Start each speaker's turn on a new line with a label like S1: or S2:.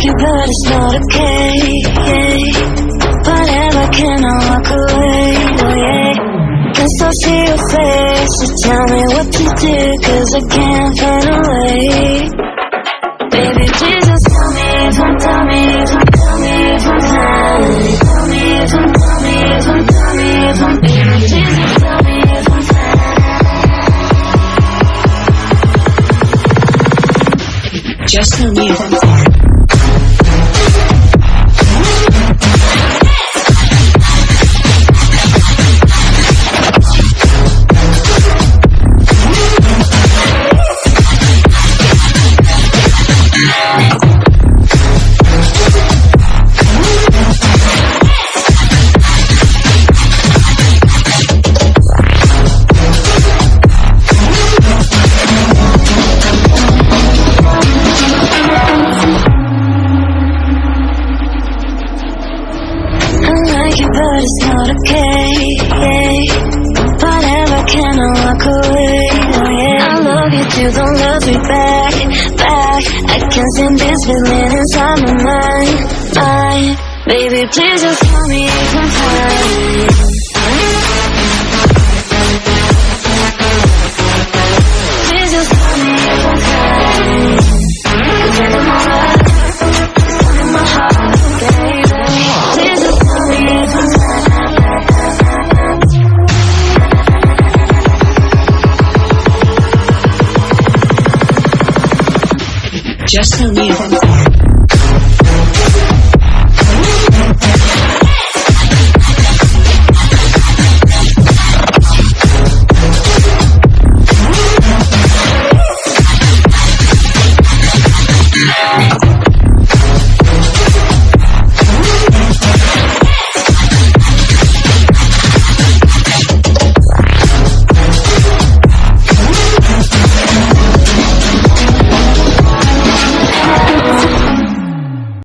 S1: like you, but it's not okay. Whatever, can I walk away? Oh yeah. Guess I'll see your face, so tell me what to do, 'cause I can't find a way. Baby, please just tell me if I'm, tell me if I'm, tell me if I'm fine. Tell me if I'm, tell me if I'm, tell me if I'm, baby, please just tell me if I'm fine.
S2: Just tell me if I'm fine.
S1: But it's not okay. Whatever, can I walk away? Oh yeah. I love you too, don't love me back. I can't stand this feeling inside my mind. Baby, please just tell me if I'm fine. Please just tell me if I'm fine. 'Cause it's in my heart, it's in my heart, baby. Please just tell me if I'm fine.
S2: Just tell me if I'm fine.